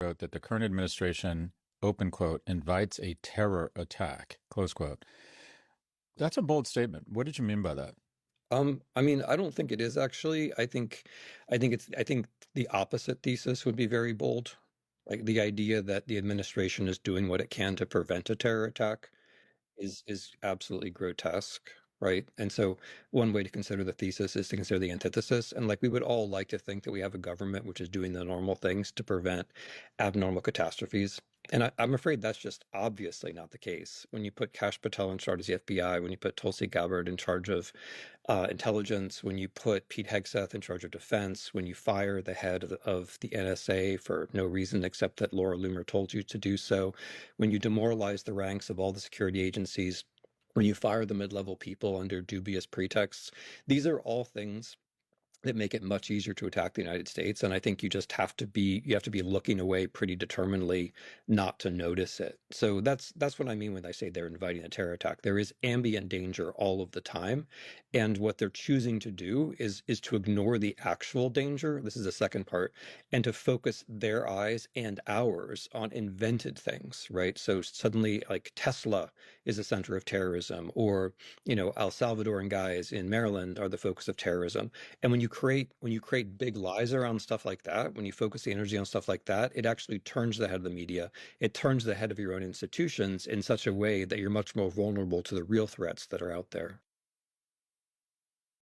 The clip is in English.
wrote that the current administration, open quote, invites a terror attack, close quote. That's a bold statement. What did you mean by that? I mean, I don't think it is actually. I think the opposite thesis would be very bold. Like the idea that the administration is doing what it can to prevent a terror attack is absolutely grotesque, right? And so one way to consider the thesis is to consider the antithesis. And like we would all like to think that we have a government which is doing the normal things to prevent abnormal catastrophes. And I'm afraid that's just obviously not the case. When you put Kash Patel in charge of the FBI, when you put Tulsi Gabbard in charge of intelligence, when you put Pete Hegseth in charge of defense, when you fire the head of the NSA for no reason except that Laura Loomer told you to do so, when you demoralize the ranks of all the security agencies, when you fire the mid-level people under dubious pretexts, these are all things that make it much easier to attack the United States. And I think you have to be looking away pretty determinedly not to notice it. So that's what I mean when I say they're inviting a terror attack. There is ambient danger all of the time. And what they're choosing to do is to ignore the actual danger. This is the second part, and to focus their eyes and ours on invented things, right? So suddenly like Tesla is the center of terrorism, or, El Salvadoran guys in Maryland are the focus of terrorism. And when you create big lies around stuff like that, when you focus the energy on stuff like that, it actually turns the head of the media. It turns the head of your own institutions in such a way that you're much more vulnerable to the real threats that are out there.